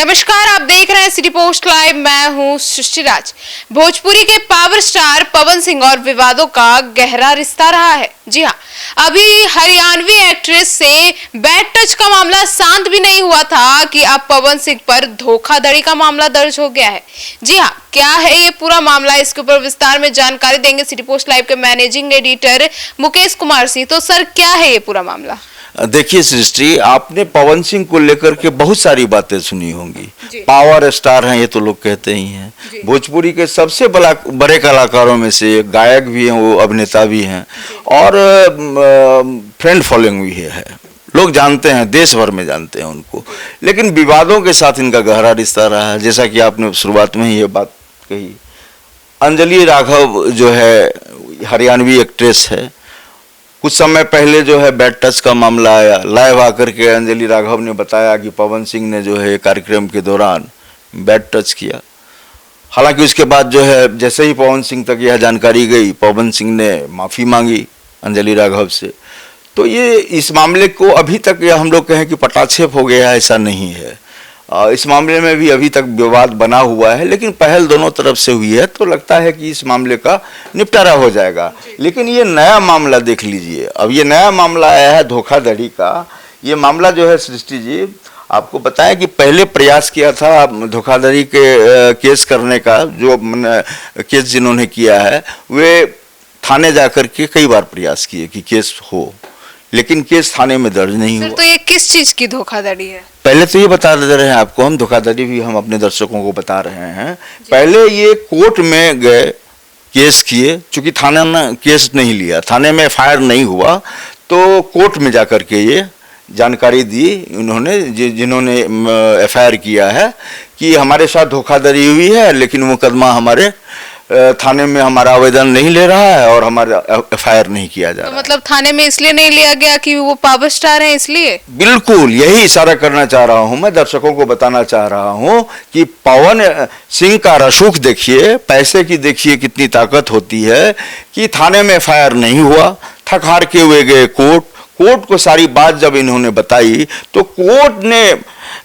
नमस्कार, आप देख रहे हैं सिटी पोस्ट लाइव। मैं हूं सृष्टि राज। भोजपुरी के पावर स्टार पवन सिंह और विवादों का गहरा रिश्ता रहा है। जी हां, अभी हरियाणवी एक्ट्रेस से बैड टच का मामला शांत भी नहीं हुआ था कि अब पवन सिंह पर धोखाधड़ी का मामला दर्ज हो गया है। जी हां, क्या है ये पूरा मामला, इसके ऊपर विस्तार में जानकारी देंगे सिटी पोस्ट लाइव के मैनेजिंग एडिटर मुकेश कुमार सिंह। तो सर, क्या है ये पूरा मामला? देखिए सृष्टि, आपने पवन सिंह को लेकर के बहुत सारी बातें सुनी होंगी। पावर स्टार हैं, ये तो लोग कहते ही हैं। भोजपुरी के सबसे बड़े कलाकारों में से एक गायक भी हैं, वो अभिनेता भी हैं और फ्रेंड फॉलोइंग भी है। लोग जानते हैं, देश भर में जानते हैं उनको। लेकिन विवादों के साथ इनका गहरा रिश्ता रहा है। जैसा कि आपने शुरुआत में ही ये बात कही, अंजलि राघव जो है हरियाणवी एक्ट्रेस है। कुछ समय पहले जो है बैड टच का मामला आया। लाइव आकर के अंजलि राघव ने बताया कि पवन सिंह ने जो है कार्यक्रम के दौरान बैड टच किया। हालांकि उसके बाद जो है जैसे ही पवन सिंह तक यह जानकारी गई, पवन सिंह ने माफ़ी मांगी अंजलि राघव से। तो ये इस मामले को अभी तक हम लोग कहें कि पटाक्षेप हो गया है, ऐसा नहीं है। इस मामले में भी अभी तक विवाद बना हुआ है, लेकिन पहल दोनों तरफ से हुई है, तो लगता है कि इस मामले का निपटारा हो जाएगा। लेकिन ये नया मामला देख लीजिए, अब ये नया मामला आया है धोखाधड़ी का। ये मामला जो है सृष्टि जी, आपको बताया कि पहले प्रयास किया था धोखाधड़ी के केस करने का। जो केस जिन्होंने किया है वे थाने जाकर के कई बार प्रयास किए कि केस हो, लेकिन केस थाने में दर्ज नहीं हुआ। तो ये किस चीज की धोखाधड़ी है? पहले तो ये बता दे रहे हैं आपको हम, धोखाधड़ी भी हम अपने दर्शकों को बता रहे हैं। पहले ये कोर्ट में गए, केस किए। चूंकि थाने ने केस नहीं लिया, थाने में एफआईआर नहीं हुआ, तो कोर्ट में जाकर के ये जानकारी दी उन्होंने, जिन्होंने एफआईआर किया है कि हमारे साथ धोखाधड़ी हुई है, लेकिन मुकदमा हमारे थाने में हमारा आवेदन नहीं ले रहा है और हमारा एफआईआर नहीं किया जा रहा। मतलब थाने में इसलिए नहीं लिया गया कि वो पावर स्टार हैं, इसलिए? बिल्कुल यही इशारा करना चाह रहा हूं मैं, दर्शकों को बताना चाह रहा हूं कि पवन सिंह का रसूख देखिए, पैसे की देखिए कितनी ताकत होती है कि थाने में एफआईआर नहीं हुआ, थक हार के हुए गए कोर्ट को सारी बात जब इन्होंने बताई तो कोर्ट ने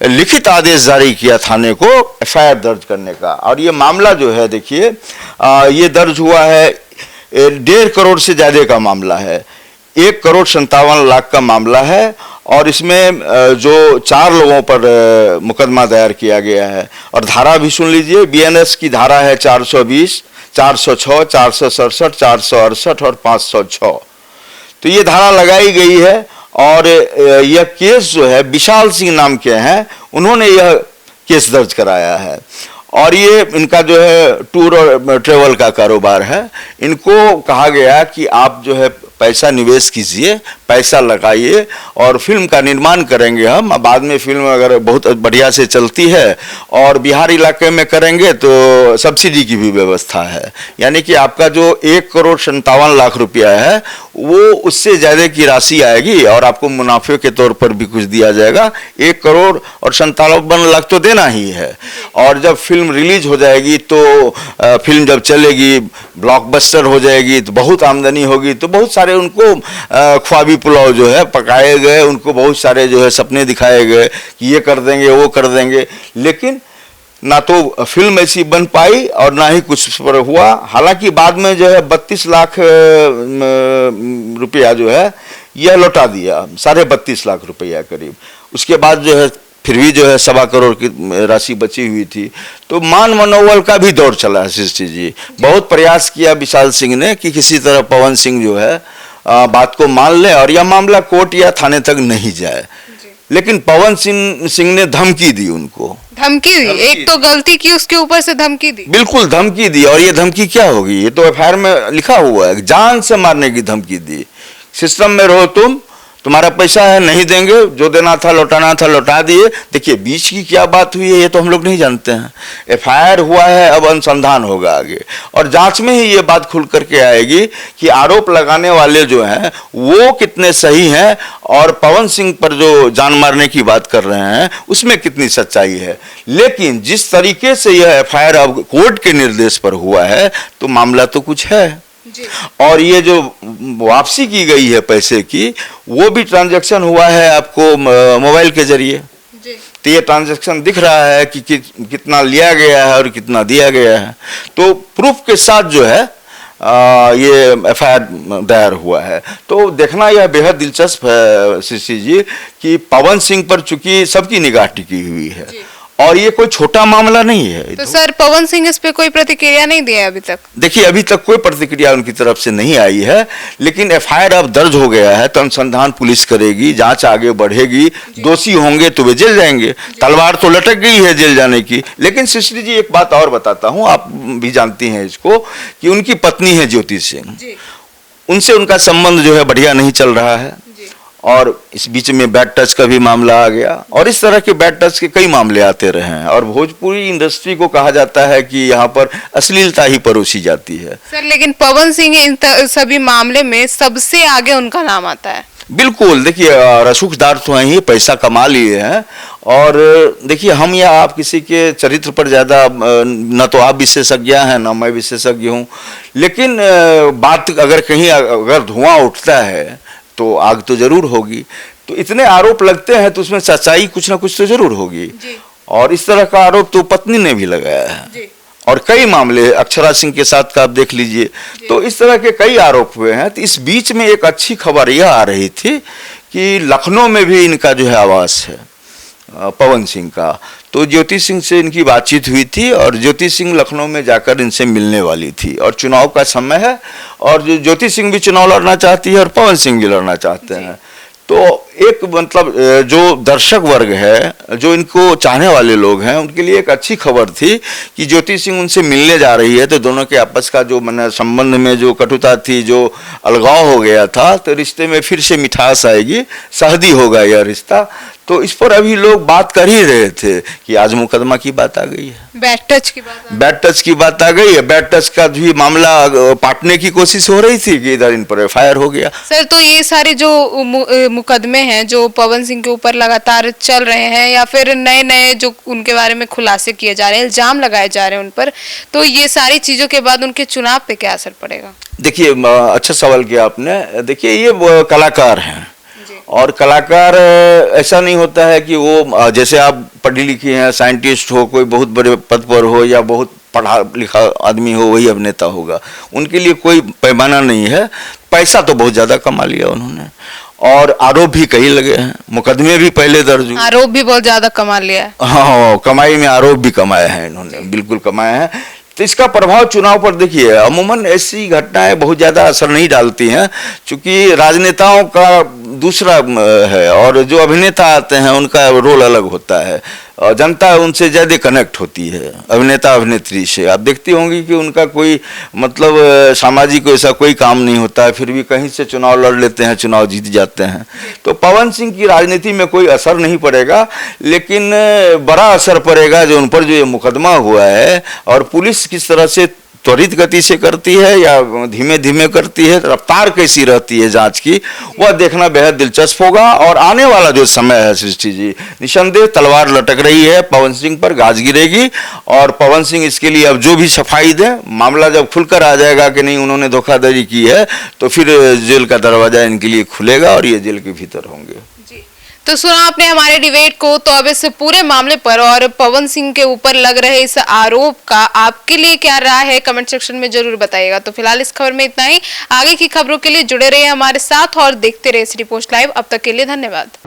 लिखित आदेश जारी किया थाने को एफआईआर दर्ज करने का। और ये मामला जो है देखिए, ये दर्ज हुआ है 1.5 करोड़ से ज़्यादा का मामला है। 1,57,00,000 का मामला है और इसमें जो 4 लोगों पर मुकदमा दायर किया गया है। और धारा भी सुन लीजिए, बीएनएस की धारा है 420, 406, 467, 468 और 506। तो ये धारा लगाई गई है और यह केस जो है विशाल सिंह नाम के हैं, उन्होंने यह केस दर्ज कराया है। और ये इनका जो है टूर और ट्रेवल का कारोबार है। इनको कहा गया कि आप जो है पैसा निवेश कीजिए, पैसा लगाइए और फिल्म का निर्माण करेंगे हम। बाद में फिल्म अगर बहुत बढ़िया से चलती है और बिहार इलाके में करेंगे तो सब्सिडी की भी व्यवस्था है। यानी कि आपका जो 1,57,00,000 रुपया है वो उससे ज़्यादा की राशि आएगी और आपको मुनाफे के तौर पर भी कुछ दिया जाएगा। 1,57,00,000 तो देना ही है। और जब फिल्म रिलीज हो जाएगी तो फिल्म जब चलेगी, ब्लॉकबस्टर हो जाएगी, तो बहुत आमदनी होगी। तो बहुत सारे उनको ख्वाबी पुलाव जो है पकाए गए, उनको बहुत सारे जो है सपने दिखाए गए कि ये कर देंगे वो कर देंगे, लेकिन ना तो फिल्म ऐसी बन पाई और ना ही कुछ पर हुआ। हालांकि बाद में जो है 32 लाख रुपया जो है यह लौटा दिया, 32.5 लाख रुपया करीब। उसके बाद जो है फिर भी जो है 1.25 करोड़ की राशि बची हुई थी। तो मान मनोबल का भी दौर चला है सृष्टि जी। बहुत प्रयास किया विशाल सिंह ने कि किसी तरह पवन सिंह जो है बात को मान ले और यह मामला कोर्ट या थाने तक नहीं जाए। लेकिन पवन सिंह ने धमकी दी उनको। धमकी दी? एक तो गलती की, उसके ऊपर से धमकी दी? बिल्कुल धमकी दी। और ये धमकी क्या होगी, ये तो एफआईआर में लिखा हुआ है, जान से मारने की धमकी दी। सिस्टम में रहो तुम, तुम्हारा पैसा है, नहीं देंगे, जो देना था लौटाना था लौटा दिए। देखिए बीच की क्या बात हुई है ये तो हम लोग नहीं जानते हैं। एफआईआर हुआ है, अब अनुसंधान होगा आगे और जांच में ही ये बात खुल करके आएगी कि आरोप लगाने वाले जो हैं वो कितने सही हैं और पवन सिंह पर जो जान मारने की बात कर रहे हैं उसमें कितनी सच्चाई है। लेकिन जिस तरीके से यह एफआईआर अब कोर्ट के निर्देश पर हुआ है तो मामला तो कुछ है। और ये जो वापसी की गई है पैसे की, वो भी ट्रांजैक्शन हुआ है आपको मोबाइल के जरिए। तो ये ट्रांजैक्शन दिख रहा है कि कितना लिया गया है और कितना दिया गया है। तो प्रूफ के साथ जो है ये एफआईआर दायर हुआ है। तो देखना यह बेहद दिलचस्प है सीसी जी कि पवन सिंह पर चूंकि सबकी निगाह टिकी हुई है और ये कोई छोटा मामला नहीं है। तो सर पवन सिंह इस पे कोई प्रतिक्रिया नहीं दिया अभी तक? देखिए अभी तक कोई प्रतिक्रिया उनकी तरफ से नहीं आई है, लेकिन एफआईआर अब दर्ज हो गया है तो अनुसंधान पुलिस करेगी, जांच आगे बढ़ेगी, दोषी होंगे तो वे जेल जाएंगे। तलवार तो लटक गई है जेल जाने की। लेकिन सुश्री जी एक बात और बताता हूं, आप भी जानती हैं इसको, कि उनकी पत्नी है ज्योति सिंह, उनसे उनका संबंध जो है बढ़िया नहीं चल रहा है और इस बीच में बैड टच का भी मामला आ गया और इस तरह के बैड टच के कई मामले आते रहे हैं और भोजपुरी इंडस्ट्री को कहा जाता है कि यहाँ पर अश्लीलता ही परोसी जाती है। सर लेकिन पवन सिंह इन सभी मामले में सबसे आगे उनका नाम आता है। बिल्कुल, देखिए रसूखदार तो हैं ही, पैसा कमा लिए हैं और देखिए हम या आप किसी के चरित्र पर ज़्यादा न तो आप विशेषज्ञ हैं न मैं विशेषज्ञ हूँ, लेकिन बात अगर कहीं अगर धुआं उठता है तो आग तो जरूर होगी। तो इतने आरोप लगते हैं तो उसमें सच्चाई कुछ ना कुछ तो जरूर होगी और इस तरह का आरोप तो पत्नी ने भी लगाया है और कई मामले अक्षरा सिंह के साथ का आप देख लीजिए। तो इस तरह के कई आरोप हुए हैं। तो इस बीच में एक अच्छी खबर यह आ रही थी कि लखनऊ में भी इनका जो है आवास है पवन सिंह का। तो ज्योति सिंह से इनकी बातचीत हुई थी और ज्योति सिंह लखनऊ में जाकर इनसे मिलने वाली थी और चुनाव का समय है और ज्योति सिंह भी चुनाव लड़ना चाहती है और पवन सिंह भी लड़ना चाहते हैं। तो एक मतलब जो दर्शक वर्ग है, जो इनको चाहने वाले लोग हैं, उनके लिए एक अच्छी खबर थी कि ज्योति सिंह उनसे मिलने जा रही है। तो दोनों के आपस का जो मन संबंध में जो कटुता थी, जो अलगाव हो गया था, तो रिश्ते में फिर से मिठास आएगी, सहदी होगा यह रिश्ता। तो इस पर अभी लोग बात कर ही रहे थे कि आज मुकदमा की बात आ गई है, बैड टच की बात आ गई है। बैड टच का भी मामला पाटने की कोशिश हो रही थी कि इधर इन पर एफआईआर हो गया। सर तो ये सारे जो मुकदमे हैं जो पवन सिंह के ऊपर लगातार चल रहे हैं या फिर नए नए जो उनके बारे में खुलासे किए जा रहे हैं, इल्जाम लगाए जा रहे हैं उन पर, तो ये सारी चीजों के बाद उनके चुनाव पे क्या असर पड़ेगा? देखिए अच्छा सवाल किया आपने। देखिए ये कलाकार हैं और कलाकार ऐसा नहीं होता है कि वो जैसे आप पढ़ी लिखी हैं, साइंटिस्ट हो, कोई बहुत बड़े पद पर हो या बहुत पढ़ा लिखा आदमी हो वही अभिनेता होगा। उनके लिए कोई पैमाना नहीं है। पैसा तो बहुत ज्यादा कमा लिया उन्होंने और आरोप भी कई लगे हैं, मुकदमे भी पहले दर्ज हुए, आरोप भी बहुत ज्यादा कमा लिया है। हाँ, कमाई में आरोप भी कमाए हैं इन्होंने, बिल्कुल कमाए हैं। तो इसका प्रभाव चुनाव पर देखिए, अमूमन ऐसी घटनाएं बहुत ज्यादा असर नहीं डालती हैं क्योंकि राजनेताओं का दूसरा है और जो अभिनेता आते हैं उनका रोल अलग होता है और जनता उनसे ज्यादा कनेक्ट होती है अभिनेता अभिनेत्री से। आप देखती होंगी कि उनका कोई मतलब सामाजिक ऐसा कोई काम नहीं होता है, फिर भी कहीं से चुनाव लड़ लेते हैं, चुनाव जीत जाते हैं। तो पवन सिंह की राजनीति में कोई असर नहीं पड़ेगा, लेकिन बड़ा असर पड़ेगा जो उन पर जो ये मुकदमा हुआ है और पुलिस किस तरह से त्वरित गति से करती है या धीमे धीमे करती है, रफ्तार कैसी रहती है जांच की, वह देखना बेहद दिलचस्प होगा। और आने वाला जो समय है सृष्टि जी, निसंदेह तलवार लटक रही है पवन सिंह पर, गाज गिरेगी और पवन सिंह इसके लिए अब जो भी सफाई दे, मामला जब खुलकर आ जाएगा कि नहीं उन्होंने धोखाधड़ी की है, तो फिर जेल का दरवाजा इनके लिए खुलेगा और ये जेल के भीतर होंगे। तो सुना आपने हमारे डिबेट को। तो अब इस पूरे मामले पर और पवन सिंह के ऊपर लग रहे इस आरोप का आपके लिए क्या राय है, कमेंट सेक्शन में जरूर बताइएगा। तो फिलहाल इस खबर में इतना ही। आगे की खबरों के लिए जुड़े रहिए हमारे साथ और देखते रहिए सिटी पोस्ट लाइव। अब तक के लिए धन्यवाद।